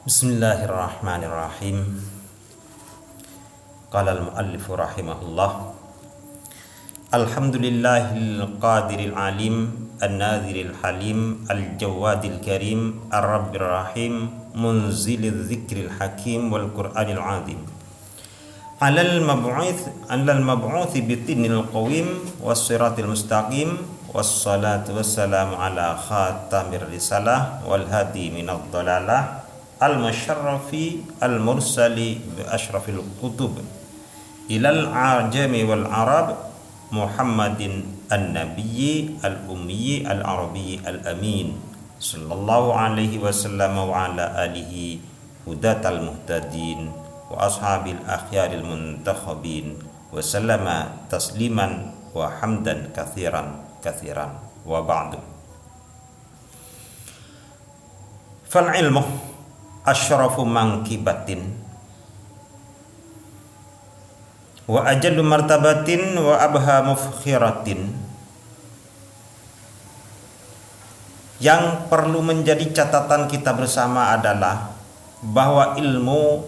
Bismillahirrahmanirrahim. Qala al-muallif rahimahullah. Alhamdulillahil qadiril alim, an-nadhiril halim, al-jawadil karim, ar-rabbir rahim, munzilil dzikril hakim wal qur'anil azim. Alal mab'uth bitinil qawim was siratil mustaqim, wassalatu wassalamu ala khatamir risalah wal hadi minadh dhalalah, al-musyarrafi al-mursali bi asyrafil kutub ilal ajami wal arab, Muhammadin an-nabiyyi al-ummi al-arabi al-amin sallallahu alaihi wasallam wa ala alihi hudatal muhtadin wa ashabil akhyaril muntakhabin wa sallama tasliman wa hamdan kathiran wa ba'du. Fal ilmu asyrafu mankibatin wa ajallu martabatin wa abha mufkhiratin. Yang perlu menjadi catatan kita bersama adalah bahwa ilmu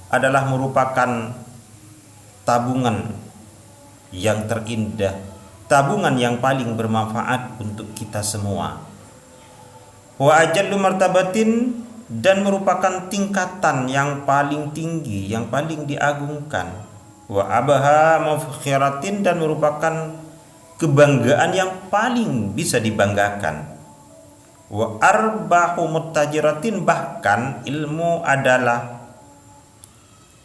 adalah merupakan tabungan yang terindah, tabungan yang paling bermanfaat untuk kita semua. Wa ajallu martabatin, dan merupakan tingkatan yang paling tinggi, yang paling diagungkan. Wa abaha mufkhiratin, dan merupakan kebanggaan yang paling bisa dibanggakan. Wa arbahu muttajiratin, bahkan ilmu adalah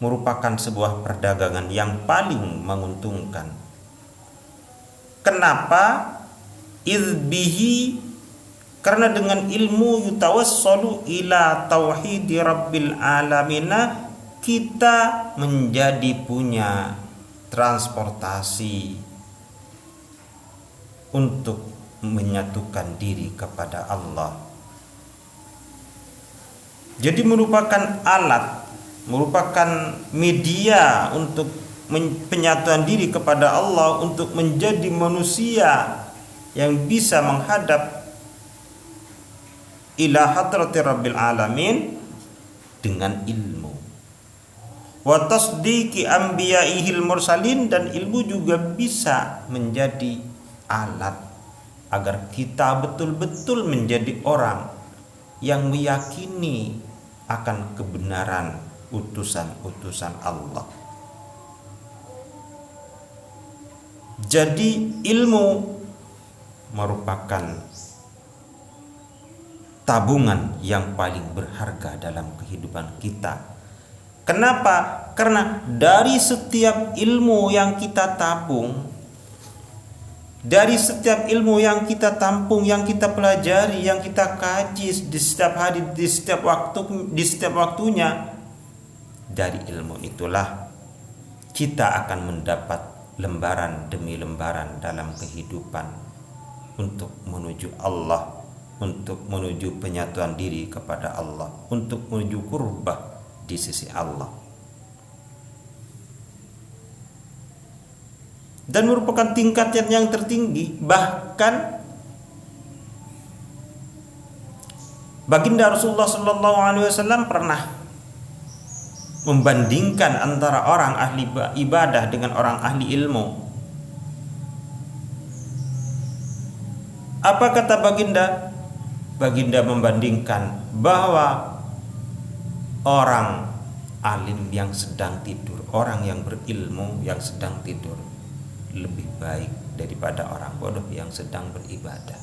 merupakan sebuah perdagangan yang paling menguntungkan. Kenapa? Izbihi, karena dengan ilmu yutawassalu ila tauhidi rabbil alamina, kita menjadi punya transportasi untuk menyatukan diri kepada Allah. Jadi merupakan alat, merupakan media untuk penyatuan diri kepada Allah, untuk menjadi manusia yang bisa menghadap ila hadrati rabbil alamin dengan ilmu. Wa tasdiqi anbiya'ihil mursalin, dan ilmu juga bisa menjadi alat agar kita betul-betul menjadi orang yang meyakini akan kebenaran utusan-utusan Allah. Jadi ilmu merupakan tabungan yang paling berharga dalam kehidupan kita. Kenapa? Karena dari setiap ilmu yang kita tabung, dari setiap ilmu yang kita tampung, yang kita pelajari, yang kita kaji di setiap hari, di setiap waktunya, dari ilmu itulah kita akan mendapat lembaran demi lembaran dalam kehidupan untuk menuju Allah, untuk menuju penyatuan diri kepada Allah, untuk menuju qurbah di sisi Allah. Dan merupakan tingkatan yang tertinggi. Bahkan baginda Rasulullah SAW pernah membandingkan antara orang ahli ibadah dengan orang ahli ilmu. Apa kata baginda? Baginda membandingkan bahwa orang alim yang sedang tidur, orang yang berilmu yang sedang tidur, lebih baik daripada orang bodoh yang sedang beribadah.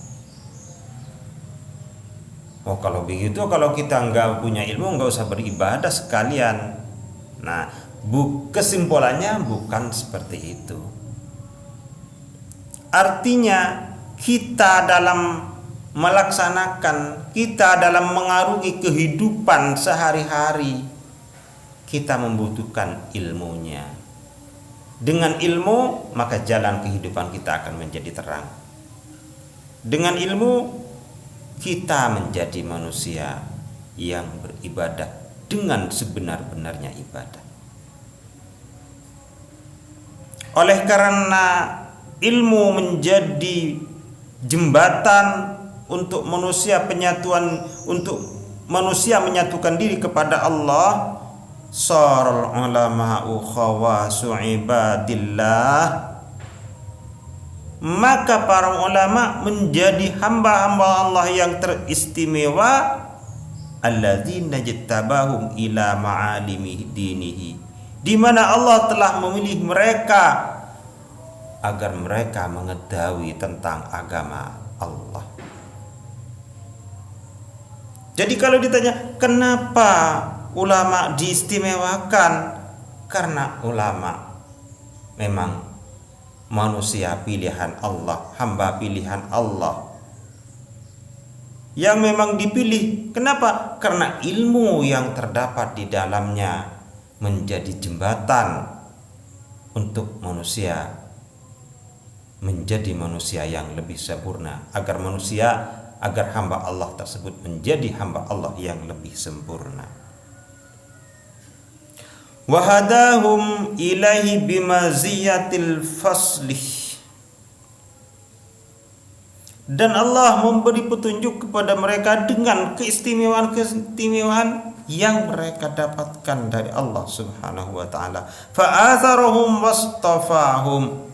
Oh, kalau begitu, kalau kita nggak punya ilmu, nggak usah beribadah sekalian. Nah, kesimpulannya bukan seperti itu. Artinya kita dalam melaksanakan, kita dalam mengarungi kehidupan sehari-hari, kita membutuhkan ilmunya. Dengan ilmu, maka jalan kehidupan kita akan menjadi terang. Dengan ilmu, kita menjadi manusia yang beribadah dengan sebenar-benarnya ibadah. Oleh karena ilmu menjadi jembatan untuk manusia, penyatuan, untuk manusia menyatukan diri kepada Allah, saral ulama'u khawasu ibadillah, maka para ulama menjadi hamba-hamba Allah yang teristimewa, alladzina jattabahum ila ma'alimi dinihi, di mana Allah telah memilih mereka agar mereka mengetahui tentang agama Allah. Jadi kalau ditanya kenapa ulama diistimewakan, karena ulama memang manusia pilihan Allah, hamba pilihan Allah yang memang dipilih. Kenapa? Karena ilmu yang terdapat di dalamnya menjadi jembatan untuk manusia menjadi manusia yang lebih sempurna, agar hamba Allah tersebut menjadi hamba Allah yang lebih sempurna. Wahadahum ilaihi bimaziyatil faslih, dan Allah memberi petunjuk kepada mereka dengan keistimewaan yang mereka dapatkan dari Allah Subhanahu wa taala. Fa'atharahum wastafahum,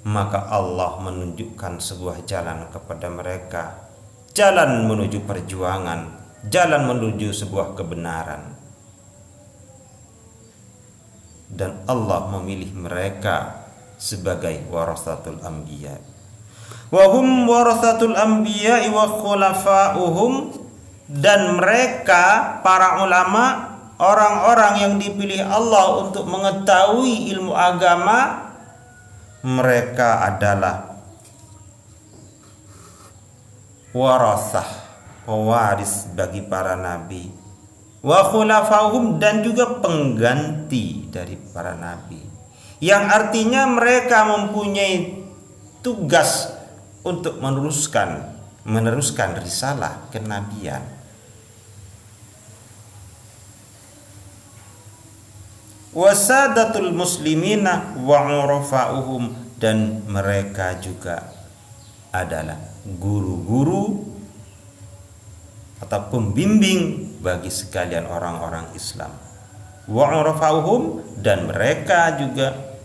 maka Allah menunjukkan sebuah jalan kepada mereka, jalan menuju perjuangan, jalan menuju sebuah kebenaran. Dan Allah memilih mereka sebagai warasatul anbiya. Wa hum warasatul anbiya wa khulafa'uhum, dan mereka para ulama, orang-orang yang dipilih Allah untuk mengetahui ilmu agama, mereka adalah warasah, pewaris bagi para nabi, wa khulafahum, dan juga pengganti dari para nabi, yang artinya mereka mempunyai tugas untuk meneruskan risalah kenabian. Wasadatul muslimina wa urafa'uhum, dan mereka juga adalah guru-guru atau pembimbing bagi sekalian orang-orang Islam. Wa urafa'uhum, dan mereka juga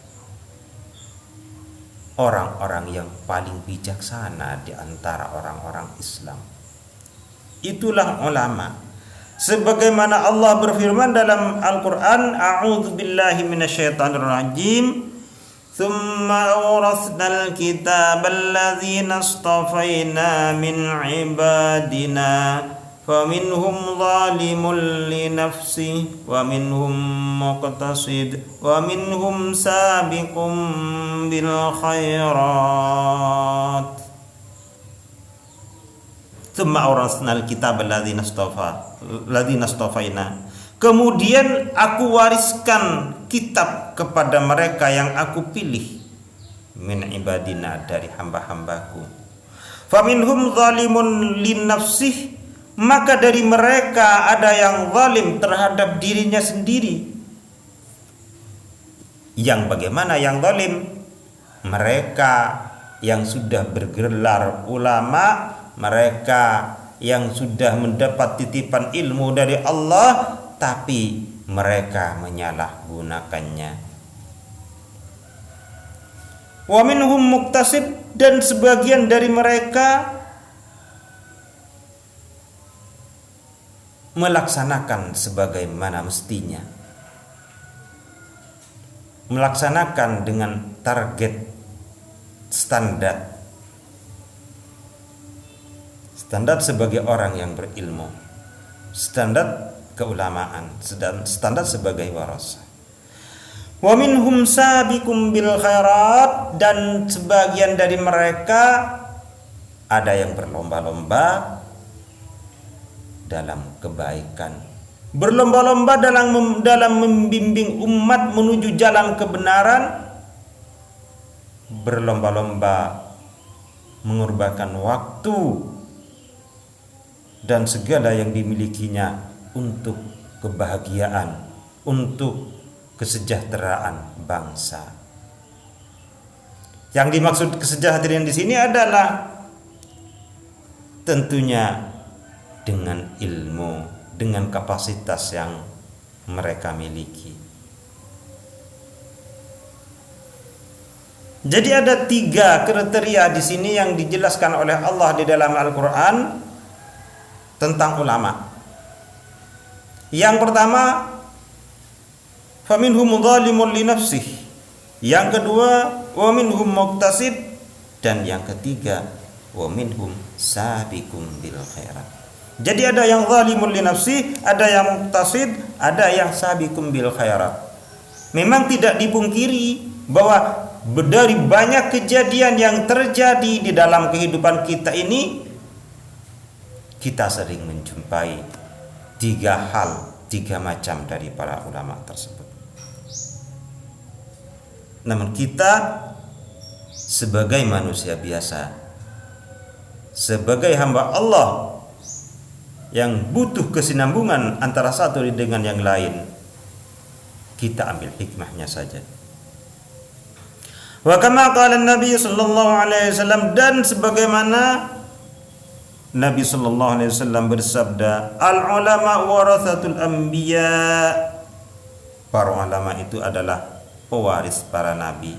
orang-orang yang paling bijaksana di antara orang-orang Islam. Itulah ulama. Sebagaimana Allah berfirman dalam Al-Quran, a'udzu billahi minasyaitonir rajim, tsumma awrasnal kitabal ladzina astafaina min ibadina faminhum zalimun li nafsihi wa minhum muqtasid wa minhum sabiqum bil khairat. Tsumma awrasnal kitabal ladzina astafaina, kemudian aku wariskan kitab kepada mereka yang aku pilih, min ibadina, dari hamba-hambaku. Faminhum zalimun li nafsihi, maka dari mereka ada yang zalim terhadap dirinya sendiri. Yang bagaimana yang zalim? Mereka yang sudah bergelar ulama, mereka yang sudah mendapat titipan ilmu dari Allah, tapi mereka menyalahgunakannya. Wa minhum muqtasid, dan sebagian dari mereka melaksanakan sebagaimana mestinya, melaksanakan dengan target standar sebagai orang yang berilmu, standar keulamaan, standar sebagai warasah. Wa minhum sabiqum bil khairat, dan sebagian dari mereka ada yang berlomba-lomba dalam kebaikan, berlomba-lomba dalam membimbing umat menuju jalan kebenaran, berlomba-lomba mengorbankan waktu dan segala yang dimilikinya untuk kebahagiaan, untuk kesejahteraan bangsa. Yang dimaksud kesejahteraan di sini adalah tentunya dengan ilmu, dengan kapasitas yang mereka miliki. Jadi ada 3 kriteria di sini yang dijelaskan oleh Allah di dalam Al-Quran tentang ulama. Yang pertama, faminhum zalimun li nafsih. Yang kedua, wa minhum muqtasid, dan yang ketiga, wa minhum sabiqum bil khairat. Jadi ada yang zalimun li nafsih, ada yang muqtasid, ada yang sabiqum bil khairat. Memang tidak dipungkiri bahwa dari banyak kejadian yang terjadi di dalam kehidupan kita ini, kita sering menjumpai 3 hal, 3 macam dari para ulama tersebut. Namun kita sebagai manusia biasa, sebagai hamba Allah yang butuh kesinambungan antara satu dengan yang lain, kita ambil hikmahnya saja. Wa kama qala Nabi sallallahu alaihi wasallam, dan sebagaimana Nabi sallallahu alaihi wasallam bersabda, al ulama warathatul anbiya. Para ulama itu adalah pewaris para nabi.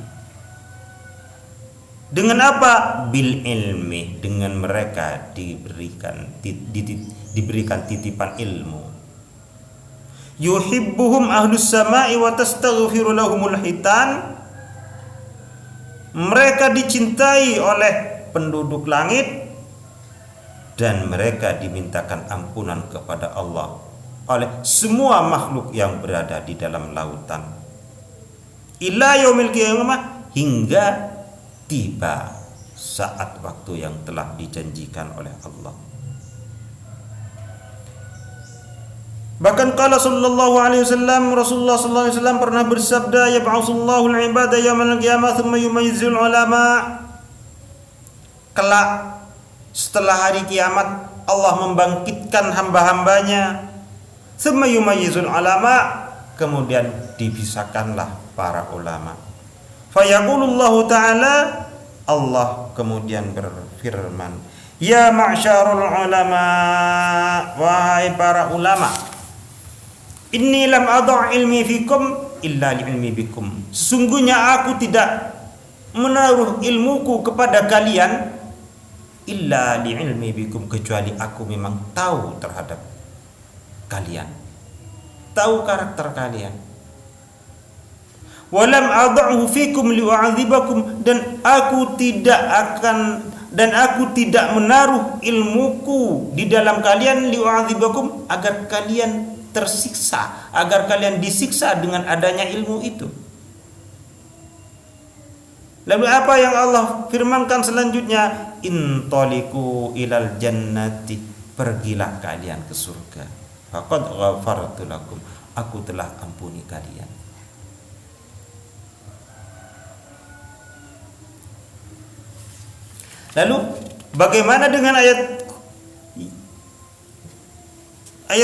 Dengan apa? Bil ilmi, dengan mereka diberikan titipan ilmu. Yuhibbuhum ahlus samai wa tastaghfiru lahumul hitan. Mereka dicintai oleh penduduk langit dan mereka dimintakan ampunan kepada Allah oleh semua makhluk yang berada di dalam lautan. Ila yaumil qiyamah, hingga tiba saat waktu yang telah dijanjikan oleh Allah. Bahkan qala sallallahu alaihi wasallam, Rasulullah sallallahu alaihi wasallam pernah bersabda, yab'atsullahu al-ibada yaumal qiyamah thumma yumayyizul ulama. Kelak setelah hari kiamat Allah membangkitkan hamba-hambanya, thumma yumayyizul ulama, kemudian dipisahkanlah para ulama. Fayaqulullahu ta'ala, Allah kemudian berfirman, ya ma'syarul ulama, wahai para ulama, inni lam adha' ilmi fikum illa li ilmi bikum. Sesungguhnya aku tidak menaruh ilmuku kepada kalian illa li ilmi bikum, kecuali aku memang tahu terhadap kalian, tahu karakter kalian. Walam adha'hu fikum li'u'adzibakum, dan aku tidak menaruh ilmuku di dalam kalian li'u'adzibakum, agar kalian tersiksa, agar kalian disiksa dengan adanya ilmu itu. Lalu apa yang Allah firmankan selanjutnya? Intaliqu ilal jannati, pergilah kalian ke surga. Faqad ghafartu lakum, aku telah ampuni kalian. Lalu bagaimana dengan ayat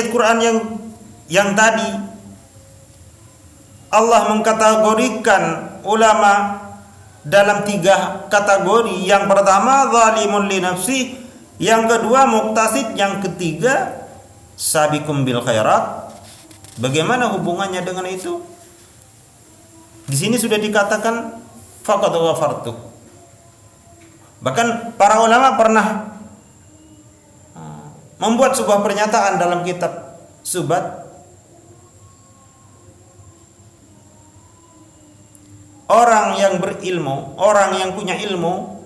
Quran yang tadi? Allah mengkategorikan ulama dalam 3 kategori. Yang pertama zalimun li nafsi, yang kedua muqtasid, yang ketiga sabiqum bil khairat. Bagaimana hubungannya dengan itu? Di sini sudah dikatakan faqad ghafartu. Bahkan para ulama pernah membuat sebuah pernyataan dalam kitab Subat. Orang yang berilmu, orang yang punya ilmu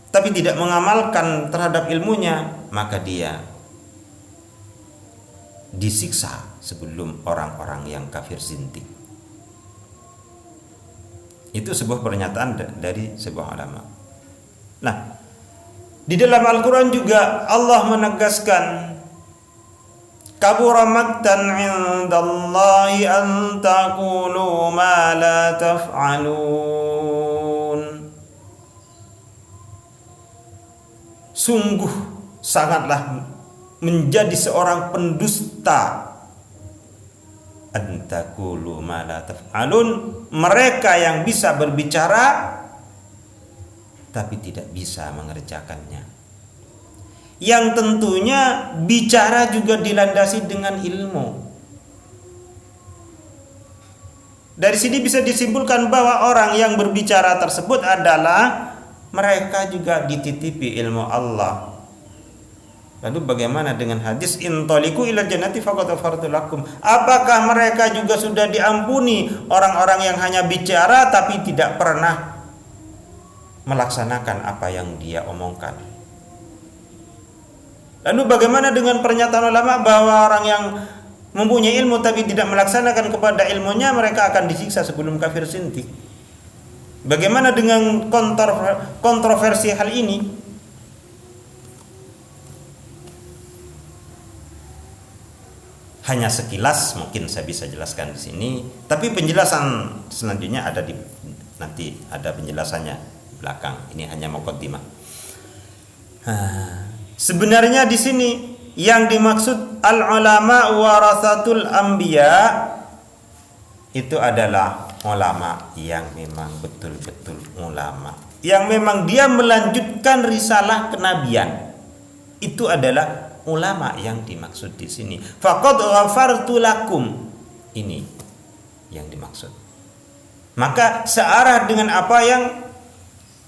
tapi tidak mengamalkan terhadap ilmunya, maka dia disiksa sebelum orang-orang yang kafir zindik. Itu sebuah pernyataan dari sebuah ulama. Nah, di dalam Al-Quran juga Allah menegaskan, kabura maqtan 'indallahi an taqulu ma la taf'alun. Sungguh sangatlah menjadi seorang pendusta, an taqulu ma la taf'alun, mereka yang bisa berbicara tapi tidak bisa mengerjakannya. yang tentunya bicara juga dilandasi dengan ilmu. Dari sini bisa disimpulkan bahwa orang yang berbicara tersebut adalah mereka juga dititipi ilmu Allah. Lalu bagaimana dengan hadis intaliqu ila jannati faqad ghafartu lakum? Apakah mereka juga sudah diampuni orang-orang yang hanya bicara tapi tidak pernah melaksanakan apa yang dia omongkan? Lalu bagaimana dengan pernyataan ulama bahwa orang yang mempunyai ilmu tapi tidak melaksanakan kepada ilmunya, mereka akan disiksa sebelum kafir sintik? Bagaimana dengan kontroversi hal ini? Hanya sekilas mungkin saya bisa jelaskan di sini, tapi penjelasan selanjutnya nanti ada penjelasannya di belakang. Ini hanya muqaddimah. Sebenarnya di sini yang dimaksud al-ulama warathatul anbiya itu adalah ulama yang memang betul-betul ulama, yang memang dia melanjutkan risalah kenabian. Itu adalah ulama yang dimaksud di sini. Faqad ghafartu lakum. Ini yang dimaksud. Maka searah dengan apa yang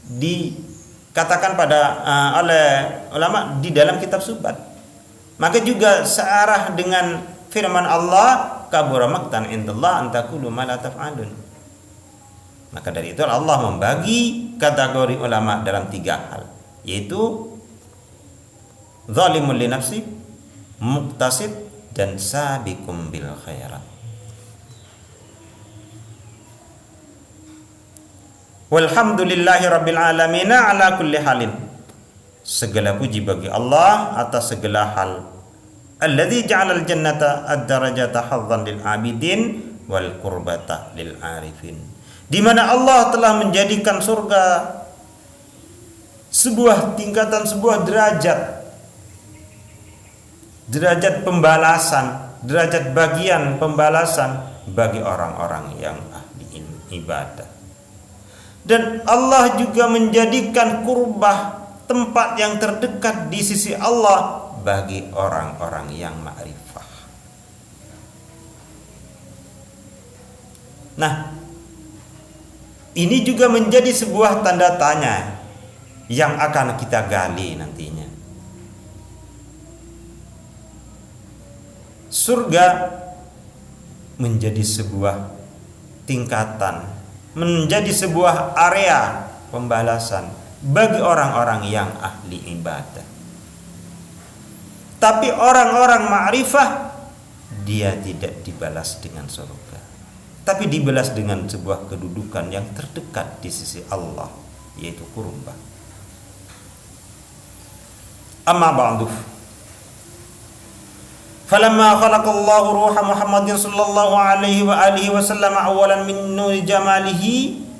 dikatakan oleh ulama di dalam kitab Subat. Maka juga searah dengan firman Allah, kabura maqtan indallah an taqulu ma la taf'alun. Maka dari itu Allah membagi kategori ulama dalam 3 hal, yaitu zalimun li nafsi, muqtasid, dan sabiqum bil khairat. Walhamdulillahi rabbil alamin ala kulli halin. Segala puji bagi Allah atas segala hal. Alladzi ja'alal jannata ad-darajata hadzan lil abidin wal qurbata lil arifin. Di mana Allah telah menjadikan surga sebuah tingkatan, sebuah derajat pembalasan, derajat bagian pembalasan bagi orang-orang yang ahli ibadah. Dan Allah juga menjadikan kurbah, tempat yang terdekat di sisi Allah bagi orang-orang yang ma'rifah. Nah, ini juga menjadi sebuah tanda tanya yang akan kita gali nantinya. Surga menjadi sebuah tingkatan, menjadi sebuah area pembalasan bagi orang-orang yang ahli ibadah. Tapi orang-orang ma'rifah, dia tidak dibalas dengan surga, tapi dibalas dengan sebuah kedudukan yang terdekat di sisi Allah, yaitu qurbah. Amma ba'du, falamma khalaqallahu ruha Muhammadin sallallahu alaihi wa alihi wasallam awalan min nuri jamalihi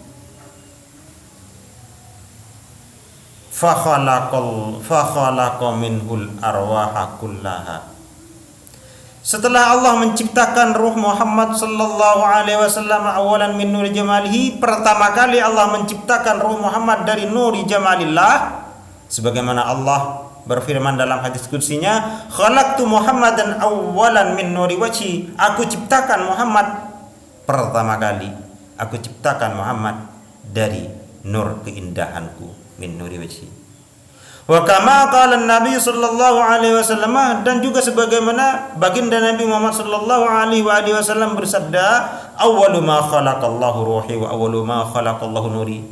fa khalaqa minhul arwaha kullaha. Setelah Allah menciptakan ruh Muhammad sallallahu alaihi wasallam awalan min nuri jamalihi, pertama kali Allah menciptakan ruh Muhammad dari nuri jamalillah, sebagaimana Allah berfirman dalam hadis qudsinya, khalaqtu Muhammadan awwalan min nuri wajhi. Aku ciptakan Muhammad pertama kali, aku ciptakan Muhammad dari nur keindahanku, min nuri wajhi. Wa kama qala Nabi sallallahu alaihi wasallam, dan juga sebagaimana baginda Nabi Muhammad sallallahu alaihi wasallam bersabda, awwalu ma khalaqallahu ruhi wa awwalu ma khalaqallahu nuri.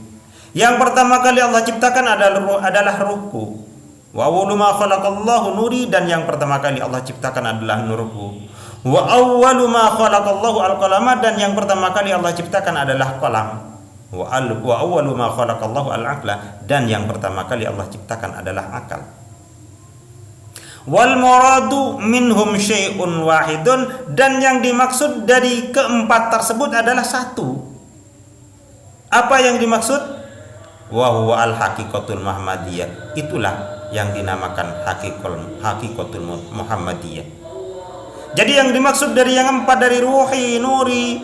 Yang pertama kali Allah ciptakan adalah ruhku. Wa awwalu ma khalaqallahu nuri, dan yang pertama kali Allah ciptakan adalah nurku. Wa awwalu ma khalaqallahu al-qalama, dan yang pertama kali Allah ciptakan adalah qalam. Wa awwalu ma khalaqallahu al-aqla, dan yang pertama kali Allah ciptakan adalah akal. Wal muradu minhum syai'un wahidun, dan yang dimaksud dari keempat tersebut adalah satu. Apa yang dimaksud? Wa huwa al-haqiqatul muhammadiyah. Itulah yang dinamakan hakikatul Muhammadiyah. Jadi yang dimaksud dari yang empat, dari ruhi, nuri,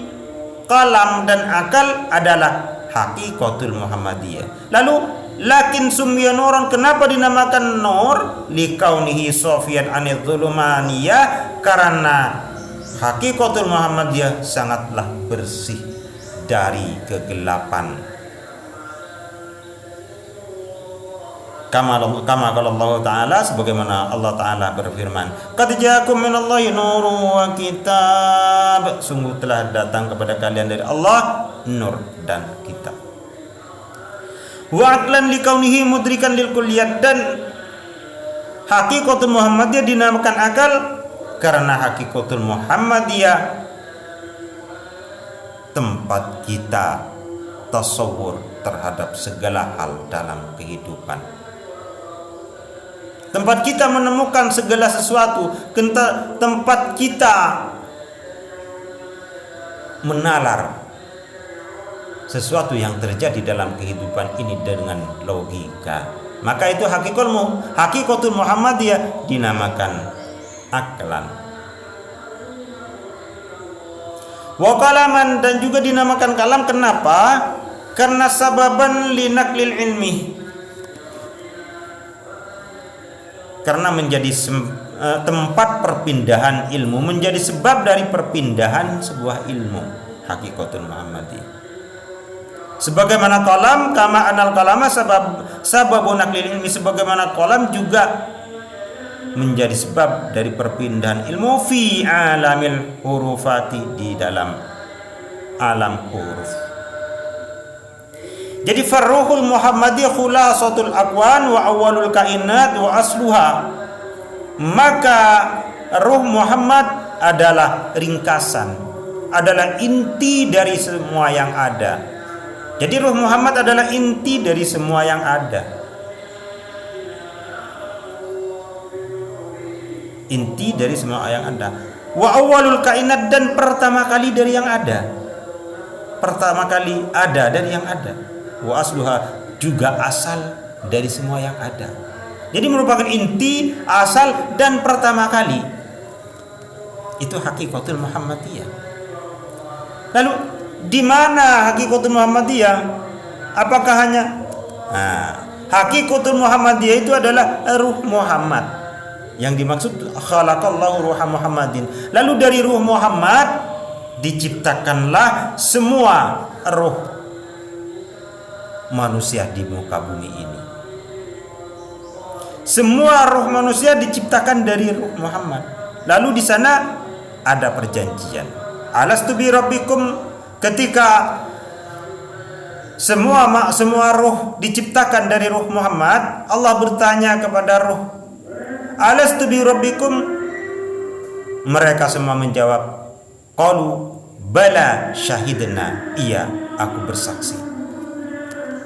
kalam, dan akal adalah hakikatul Muhammadiyah. Lalu Lakin summiya nuran, kenapa dinamakan nur? Likaunihi sofian anidh dhulumaniyah, karena hakikatul Muhammadiyah sangatlah bersih dari kegelapan. Kama qala Allah Ta'ala, sebagaimana Allah Ta'ala berfirman, qad ja'akum minallahi nurun wa kitab, sungguh telah datang kepada kalian dari Allah nur dan kitab. Wa aqlan likaunihi mudrikan lil kulliyat, dan hakikatul Muhammadiyah dinamakan akal karena hakikatul Muhammadiyah tempat kita tasawur terhadap segala hal dalam kehidupan. Tempat kita menemukan segala sesuatu, tempat kita menalar sesuatu yang terjadi dalam kehidupan ini dengan logika. Maka itu hakikatul Muhammadiyah dinamakan aklan. Wa kalaman, dan juga dinamakan kalam. Kenapa? Karena sababan linaklil ilmi, karena menjadi tempat perpindahan ilmu, menjadi sebab dari perpindahan sebuah ilmu. Hakikatul Muhammadiyah sebagaimana kalam, kama anal kalama sababun naklil ilmi, sebagaimana kalam juga menjadi sebab dari perpindahan ilmu fi alamil hurufati, di dalam alam huruf. Jadi farruhul Muhammadiyah khulasatul aqwan wa awwalul kainat wa asluha. Maka ruh Muhammad adalah ringkasan, adalah inti dari semua yang ada. Jadi ruh Muhammad adalah inti dari semua yang ada. Inti dari semua yang ada. Wa awwalul kainat, dan pertama kali dari yang ada. Pertama kali ada dari yang ada. Wa asluha, juga asal dari semua yang ada. Jadi merupakan inti, asal, dan pertama kali. Itu hakikatul Muhammadiyah. Lalu di mana hakikatul Muhammadiyah? Apakah hanya hakikatul Muhammadiyah itu adalah ruh Muhammad. Yang dimaksud khalaqallahu ruha Muhammadin. Lalu dari ruh Muhammad diciptakanlah semua ruh manusia di muka bumi ini. Semua ruh manusia diciptakan dari ruh Muhammad. Lalu di sana ada perjanjian. Alastu bi rabbikum, ketika semua ruh diciptakan dari ruh Muhammad, Allah bertanya kepada ruh, alastu bi rabbikum? Mereka semua menjawab, qalu bala syahidna, iya, aku bersaksi.